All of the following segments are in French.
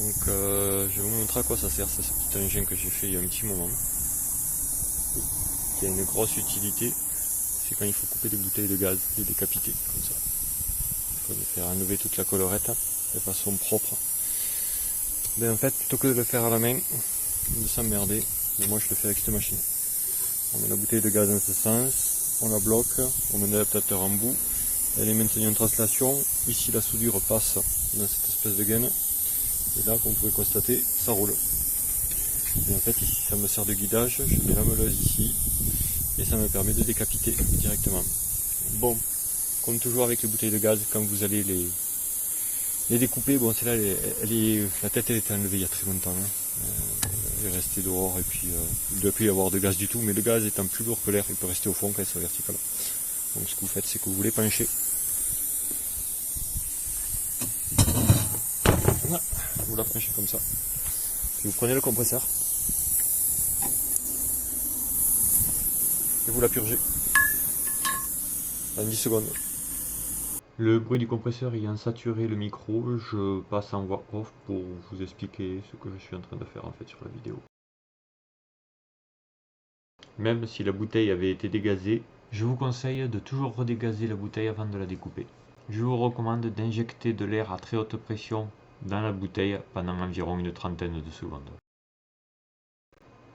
Donc je vais vous montrer à quoi ça sert, c'est ce petit engin que j'ai fait il y a un petit moment. Qui a une grosse utilité, c'est quand il faut couper des bouteilles de gaz, les décapiter comme ça. Il faut faire enlever toute la collerette de façon propre. Mais en fait, plutôt que de le faire à la main, de s'emmerder, moi je le fais avec cette machine. On met la bouteille de gaz dans ce sens, on la bloque, on met l'adaptateur en bout, elle est maintenue en translation. Ici la soudure passe dans cette espèce de gaine, et là comme vous pouvez constater, ça roule. Et en fait ici ça me sert de guidage, je mets la meuleuse ici, et ça me permet de décapiter directement. Bon, comme toujours avec les bouteilles de gaz, quand vous allez les découper, bon celle-là, la tête elle était enlevée il y a très longtemps. Elle est restée dehors et puis il ne doit plus y avoir de gaz du tout, mais le gaz étant plus lourd que l'air, il peut rester au fond quand il soit vertical. Donc ce que vous faites, c'est que vous les penchez. Voilà, vous la penchez comme ça. Puis vous prenez le compresseur et vous la purgez en 10 secondes. Le bruit du compresseur ayant saturé le micro, je passe en voix off pour vous expliquer ce que je suis en train de faire en fait sur la vidéo. Même si la bouteille avait été dégazée, je vous conseille de toujours redégazer la bouteille avant de la découper. Je vous recommande d'injecter de l'air à très haute pression dans la bouteille pendant environ une trentaine de secondes.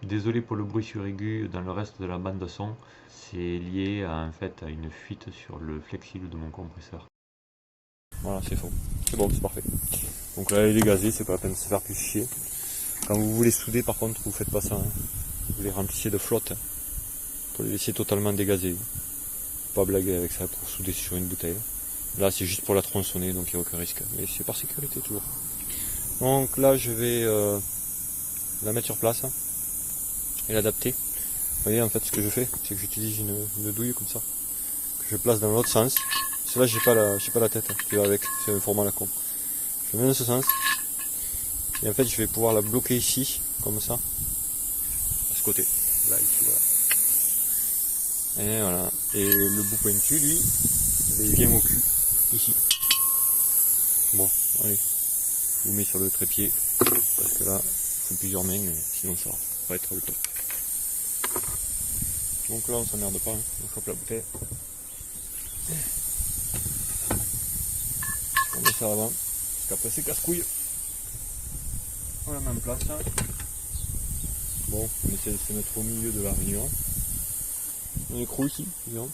Désolé pour le bruit suraigu dans le reste de la bande son, c'est lié en fait à une fuite sur le flexible de mon compresseur. Voilà, c'est faux. C'est bon, c'est parfait. Donc là, elle est dégazée, c'est pas la peine de se faire plus chier. Quand vous voulez souder, par contre, vous faites pas ça. Hein. Vous les remplissez de flotte pour les laisser totalement dégazés. Pas blaguer avec ça pour souder sur une bouteille. Là, c'est juste pour la tronçonner, donc il n'y a aucun risque. Mais c'est par sécurité toujours. Donc là, je vais la mettre sur place et l'adapter. Vous voyez, en fait, ce que je fais, c'est que j'utilise une douille comme ça, que je place dans l'autre sens. Celle-là, j'ai pas la tête qui va avec, c'est un format à la con. Je mets dans ce sens. Et en fait, je vais pouvoir la bloquer ici, comme ça, à ce côté. Là, ici, voilà. Et voilà. Et le bout pointu, lui, il vient au cul, ici. Bon, allez. Je vous mets sur le trépied, parce que là, c'est plusieurs mains, mais sinon ça va pas être le top. Donc là, on s'emmerde pas, hein. On chope la bouteille. On met ça avant, parce qu'après c'est casse-couille. On la met en place. Bon, on essaie de se mettre au milieu de la réunion. On écroule ici, disons,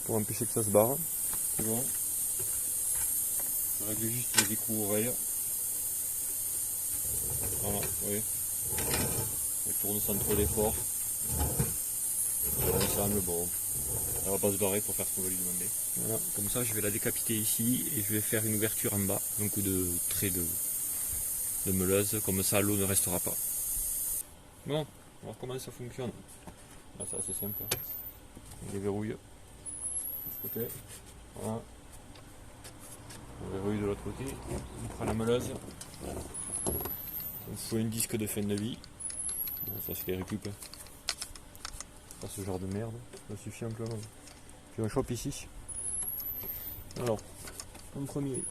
pour empêcher que ça se barre. C'est bon. Je règle juste les écrous oreilles. Voilà, vous voyez. Elle tourne sans trop d'effort. Ensemble, bon, elle va pas se barrer pour faire ce qu'on va lui demander. Voilà, comme ça je vais la décapiter ici et je vais faire une ouverture en bas, un coup de trait de meuleuse, comme ça l'eau ne restera pas. Bon, on va voir comment ça fonctionne. Là c'est assez simple. On déverrouille de ce côté. Voilà. On verrouille de l'autre côté. On prend la meuleuse. Il faut un disque de fin de vie. Bon, ça c'est les récup. Pas ce genre de merde, ça suffit amplement. Puis on chope ici. Alors, en premier.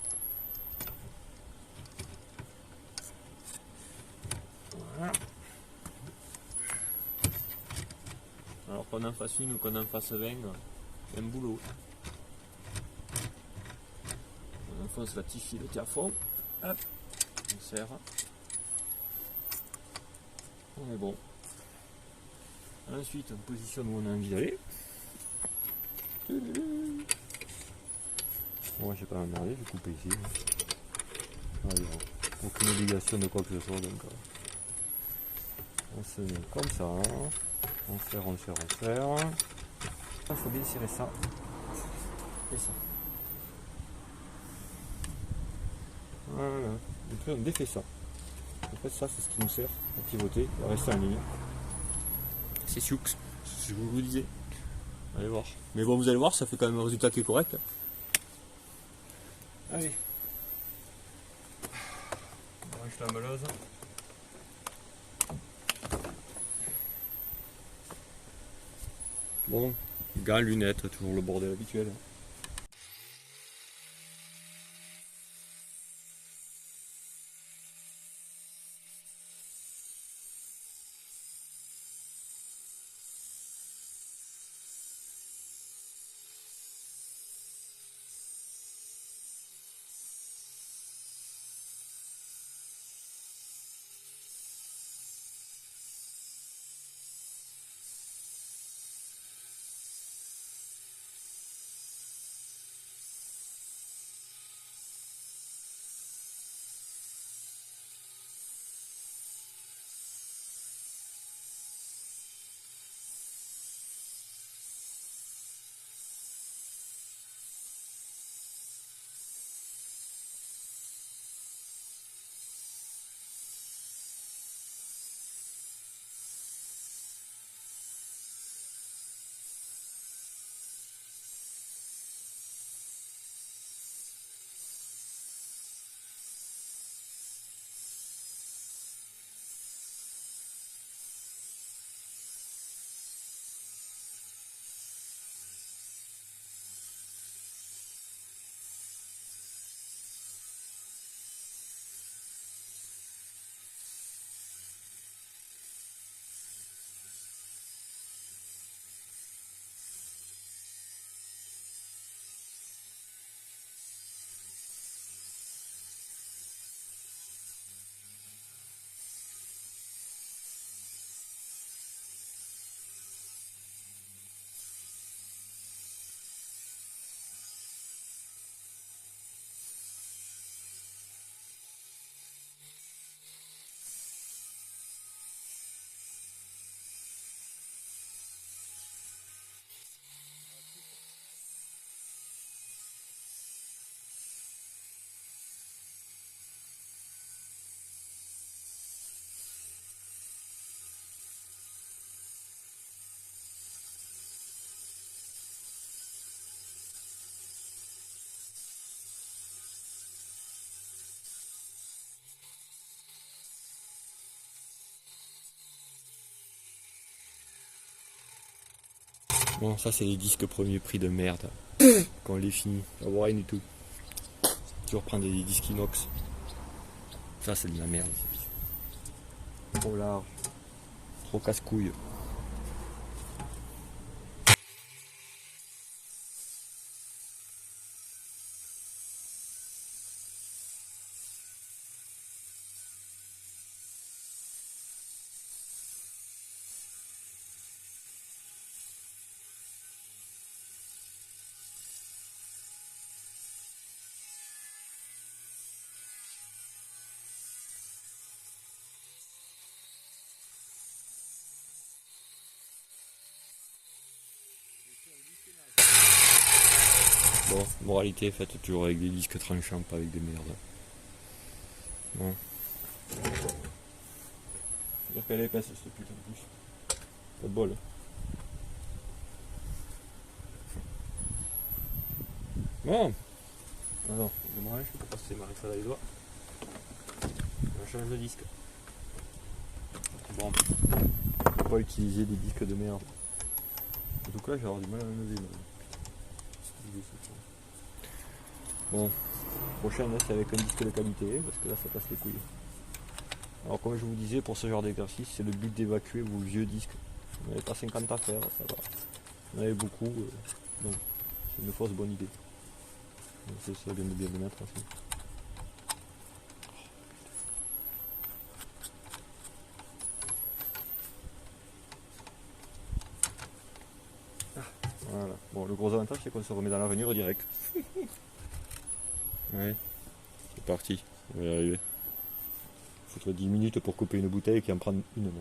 Voilà. Alors qu'on en fasse une ou qu'on en fasse 20, c'est un boulot. On enfonce la petite fileté à fond. Hop, on serre. On est bon. Ensuite, on positionne où on a envie d'aller. Moi, je vais pas m'emmerder, je vais couper ici. Allez, bon. Aucune obligation de quoi que ce soit, donc on se met comme ça. On serre, on serre, on serre. Il faut bien serrer ça et ça. Voilà. Et puis on défait ça. En fait, ça, c'est ce qui nous sert à pivoter, à rester en ligne. C'est sioux, c'est ce que je vous disais. Allez voir. Mais bon, vous allez voir, ça fait quand même un résultat qui est correct. Allez. On range la meuleuse. Bon, gants, lunettes, toujours le bordel habituel. Bon, ça c'est les disques premier prix de merde. Quand on les finit, ça vaut rien du tout. Toujours prendre des disques inox. Ça c'est de la merde. Trop large. Trop casse-couille. Bon, moralité, faites toujours avec des disques tranchants, pas avec des merdes. Bon. Dire qu'elle est épaisse cette putain de bouche. Pas de bol. Bon. Alors, je me range pour passer ma réfale à les doigts. On change de disque. Bon. Faut pas utiliser des disques de merde. En tout cas, je vais avoir du mal à l'enlever. Bon. Prochain, là, c'est avec un disque de qualité, parce que là, ça casse les couilles. Alors, comme je vous disais, pour ce genre d'exercice, c'est le but d'évacuer vos vieux disques. Vous n'avez pas 50 à faire, ça va. Vous en avez beaucoup, donc c'est une fausse bonne idée. C'est ça, bien de bien le mettre aussi. Voilà. Bon, le gros avantage, c'est qu'on se remet dans l'avenir direct. Ouais, c'est parti, on va y arriver. Il faut 10 minutes pour couper une bouteille qui en prend une. Non.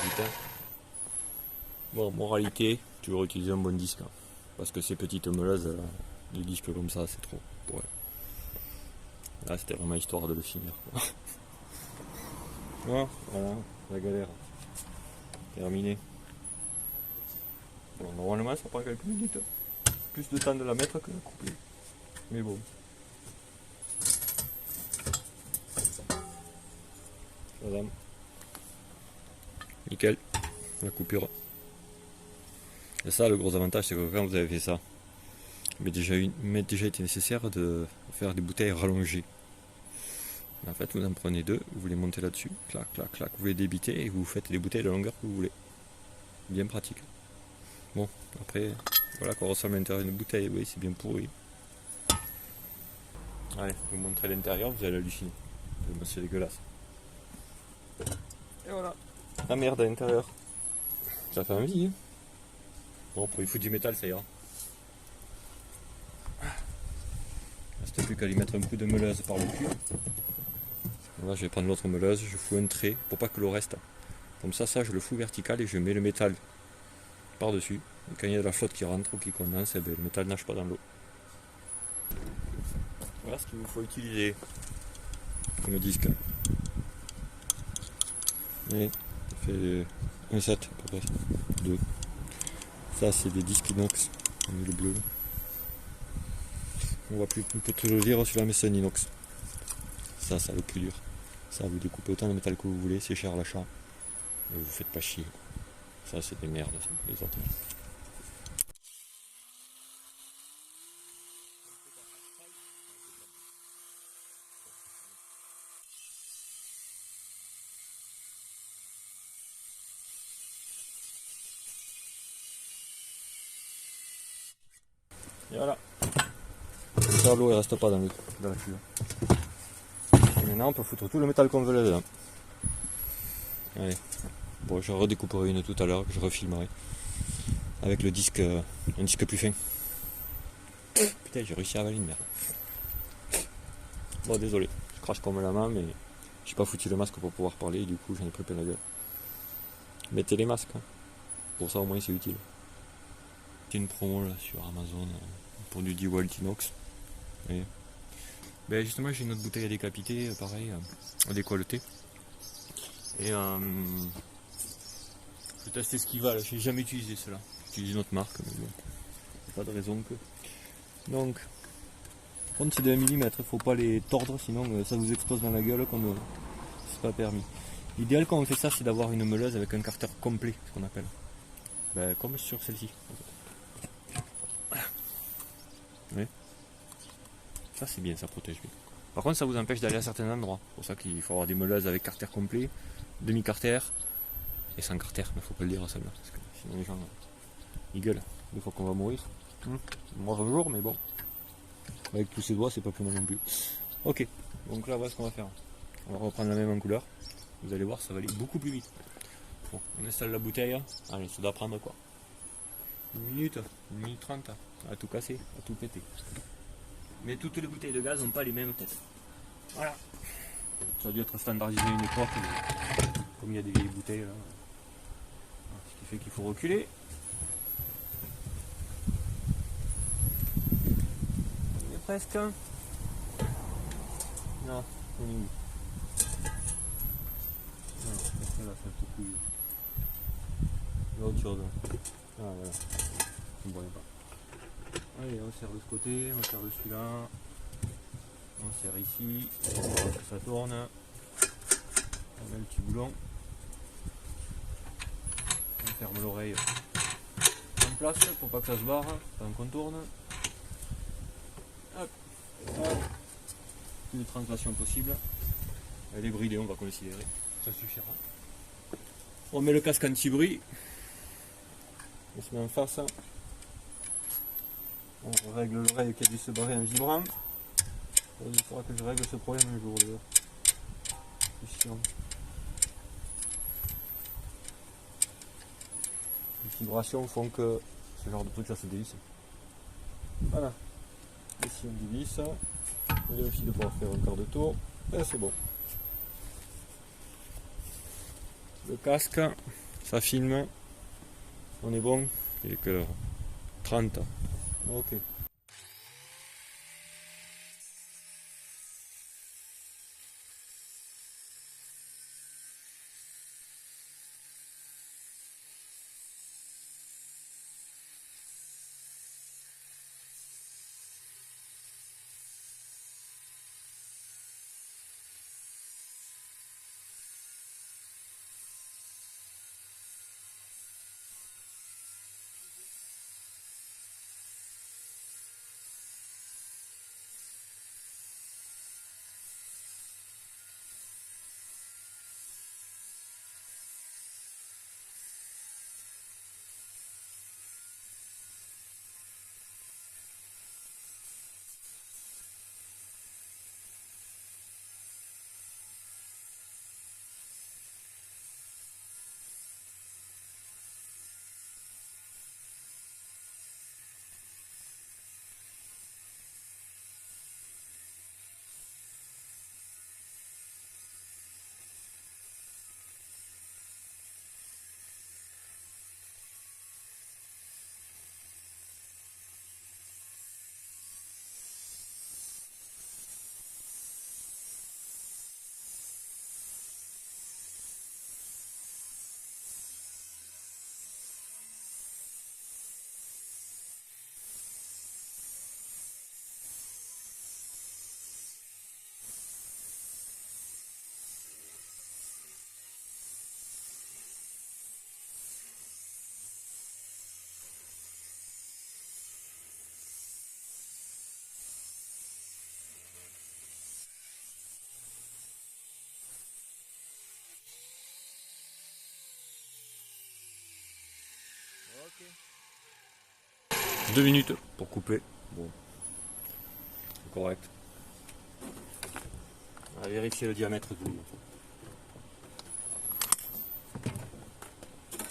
Putain. Bon, moralité, toujours utiliser un bon disque. Hein, parce que ces petites meuleuses, des disques comme ça, c'est trop. Ouais. Là, c'était vraiment histoire de le finir. Quoi. Ouais, voilà, la galère. Terminé. Bon, normalement, ça prend quelques minutes. Plus de temps de la mettre que de la couper. Mais bon. Madame. Nickel. La coupure. Et ça, le gros avantage, c'est que quand vous avez fait ça, il m'a déjà été nécessaire de faire des bouteilles rallongées. En fait, vous en prenez deux, vous les montez là-dessus, clac, clac, clac, vous les débitez et vous faites les bouteilles de la longueur que vous voulez. Bien pratique. Bon, après, voilà quoi ressemble à l'intérieur d'une bouteille, oui, c'est bien pourri. Allez, je vais vous montrer l'intérieur, vous allez halluciner. C'est dégueulasse. Et voilà, la merde à l'intérieur. Ça fait envie, hein. Bon, pour les foutre du métal, ça ira. Reste plus qu'à lui mettre un coup de meuleuse par le cul. Là, je vais prendre l'autre meuleuse, je fous un trait pour pas que l'eau reste. Comme ça, je le fous vertical et je mets le métal par-dessus. Et quand il y a de la flotte qui rentre ou qui condense, eh bien, le métal nage pas dans l'eau. Voilà ce qu'il vous faut utiliser comme disque. Et ça fait un set à peu près. Deux. Ça, c'est des disques inox. On met le bleu. On peut te le lire sur la mais c'est un inox. Ça le plus dur. Ça, vous découpez autant de métal que vous voulez, c'est cher à l'achat. Et vous faites pas chier. Ça, c'est des merdes, les autres. Et voilà. Ça, l'eau ne reste pas dans la cuve. Et maintenant, on peut foutre tout le métal qu'on veut là-dedans. Allez. Bon, je redécouperai une tout à l'heure, que je refilmerai. Avec le disque, un disque plus fin. Putain, j'ai réussi à avaler une merde. Bon, désolé, je crache comme la main, mais j'ai pas foutu le masque pour pouvoir parler, et du coup, j'en ai pris plein la gueule. Mettez les masques, hein. Pour ça, au moins, c'est utile. C'est une promo là sur Amazon pour du DeWalt inox. Et ben justement, j'ai une autre bouteille à décapiter, pareil, à décolleter. Et je vais tester ce qui va là. J'ai jamais utilisé cela. J'utilise une autre marque, mais bon, pas de raison que. Donc, quand c'est de 1 mm, il faut pas les tordre, sinon ça vous explose dans la gueule comme c'est pas permis. L'idéal quand on fait ça, c'est d'avoir une meuleuse avec un carter complet, ce qu'on appelle. Ben, comme sur celle-ci. Oui. Ça c'est bien, ça protège bien. Par contre, ça vous empêche d'aller à certains endroits. C'est pour ça qu'il faut avoir des meuleuses avec carter complet, demi-carter et sans carter. Mais faut pas le dire à celle-là, parce que sinon les gens ils gueulent. Des fois qu'on va mourir. Moi un jour, mais bon. Avec tous ces doigts, c'est pas plus mal non plus. Ok, donc là, voilà ce qu'on va faire. On va reprendre la même en couleur. Vous allez voir, ça va aller beaucoup plus vite. Bon, on installe la bouteille. Allez, ça doit prendre quoi 1 minute 30 à tout casser, à tout péter. Mais toutes les bouteilles de gaz n'ont pas les mêmes têtes. Voilà. Ça a dû être standardisé à une époque, mais comme il y a des vieilles bouteilles là. Ce qui fait qu'il faut reculer. On est presque. Non, on est où? Non, c'est là, cette couille. Là, autre chose. Ah voilà. Je ne voyais pas. Allez, on serre de ce côté, on serre de celui-là. On serre ici. On va voir que ça tourne. On met le petit boulon. On ferme l'oreille en place pour pas que ça se barre. Tant qu'on tourne. Hop, hop. Plus de translation possible. Elle est bridée, on va considérer. Ça suffira. On met le casque anti-bruit. On se met en face. On règle l'oreille qui a dû se barrer en vibrant. Il faudra que je règle ce problème un jour d'ailleurs. C'est chiant. Les vibrations font que ce genre de truc ça se dévisse. Voilà. Ici on dévisse. On vérifie de pouvoir faire un quart de tour. Et c'est bon. Le casque, ça filme. On est bon. Il est quelle heure 30. Ok. 2 minutes pour couper. Bon, c'est correct. On va vérifier le diamètre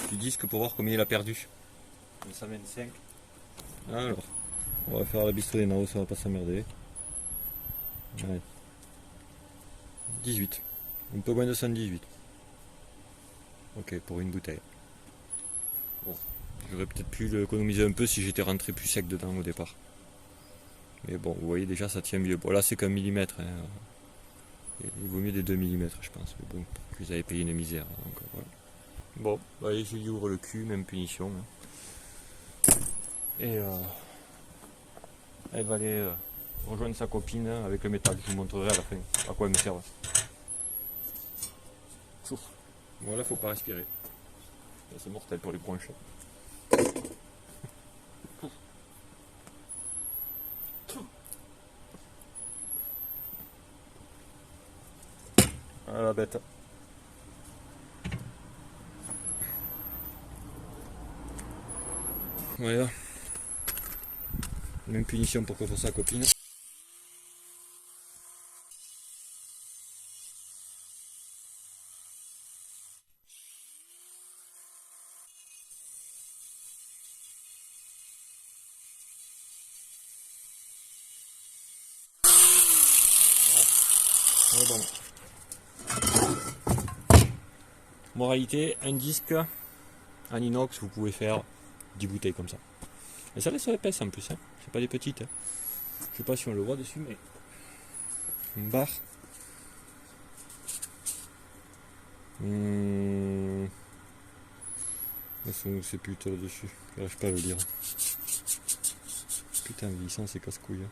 du disque pour voir combien il a perdu. 125. Alors, on va faire la bistrot des naos, ça va pas s'emmerder. Ouais. 18. Un peu moins de 118. Ok, pour une bouteille. Bon, j'aurais peut-être pu l'économiser un peu si j'étais rentré plus sec dedans au départ. Mais bon, vous voyez déjà ça tient mieux. Bon là c'est qu'un millimètre. Hein. Il vaut mieux des 2 mm je pense. Mais bon, vous avez payé une misère. Donc, voilà. Bon, allez, je lui ouvre le cul, même punition. Hein. Et elle va aller rejoindre sa copine avec le métal. Je vous montrerai à la fin à quoi elle me sert. Bon là faut pas respirer. C'est mortel pour les bronches. Ah la bête. Voilà. Même punition pour sa copine. Ouais, bon. Moralité, un disque en inox, vous pouvez faire 10 bouteilles comme ça. Et ça laisse épaisse en plus, hein. C'est pas des petites. Hein. Je sais pas si on le voit dessus, mais une barre. C'est putain là-dessus, j'arrive pas à le lire. Putain, vieillissant, c'est casse-couille.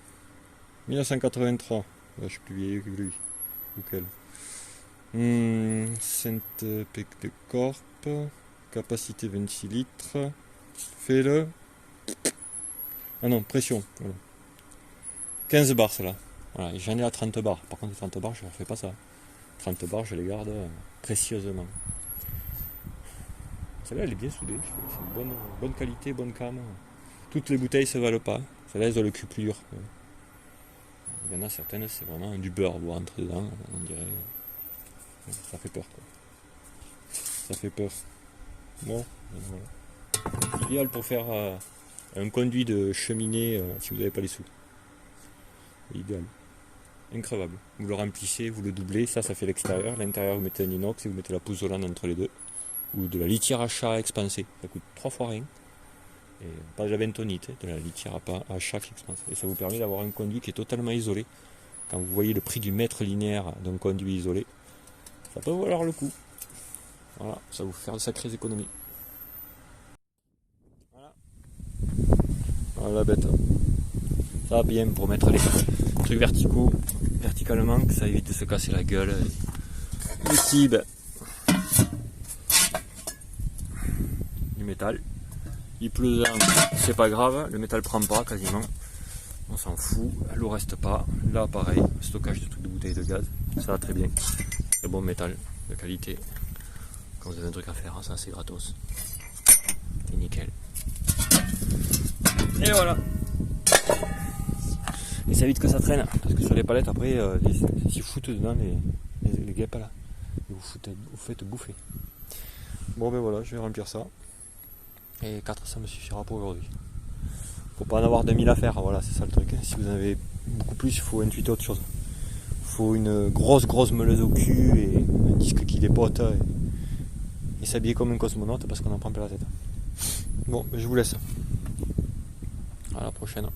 1983, là, je suis plus vieilleux que lui. Ou quel. Sainte-Pec de Corp, capacité 26 litres. Fais-le. Ah non, pression. Voilà. 15 bars celle-là. Voilà, j'en ai à 30 bars. Par contre, les 30 bars, je ne refais pas ça. 30 bars, je les garde précieusement. Celle-là, elle est bien soudée. C'est une bonne qualité, bonne cam. Toutes les bouteilles ne se valent pas. Celle-là, elles ont le cul plus dur. Il y en a certaines, c'est vraiment du beurre. Vous rentrez dedans, on dirait. Ça fait peur, quoi. Ça fait peur. Bon, voilà. Idéal pour faire un conduit de cheminée si vous n'avez pas les sous. Idéal. Increvable. Vous le remplissez, vous le doublez, ça fait l'extérieur. L'intérieur, vous mettez un inox et vous mettez la pouzzolane entre les deux. Ou de la litière à chat expansée. Ça coûte 3 fois rien. Et pas de la bentonite, de la litière à chat expansée. Et ça vous permet d'avoir un conduit qui est totalement isolé. Quand vous voyez le prix du mètre linéaire d'un conduit isolé, ça peut valoir le coup. Voilà, ça va vous faire de sacrées économies. Voilà. Voilà la bête. Ça va bien pour mettre les trucs verticalement, que ça évite de se casser la gueule. Le tib. Du métal. Il pleut, c'est pas grave, le métal prend pas quasiment. On s'en fout, l'eau reste pas. Là pareil, stockage de trucs de bouteilles de gaz, ça va très bien. Le bon métal de qualité. Quand vous avez un truc à faire, ça c'est gratos. C'est nickel. Et voilà. Et ça évite que ça traîne, parce que sur les palettes après, ils s'y foutent dedans les guêpes là. Et vous faites bouffer. Bon ben voilà, je vais remplir ça. Et 4 ça me suffira pour aujourd'hui. Faut pas en avoir 2000 à faire, voilà c'est ça le truc. Si vous en avez beaucoup plus, il faut intuiter autre chose. Il faut une grosse meuleuse au cul et un disque qui dépote et s'habiller comme un cosmonaute parce qu'on en prend plein la tête. Bon, je vous laisse. À la prochaine.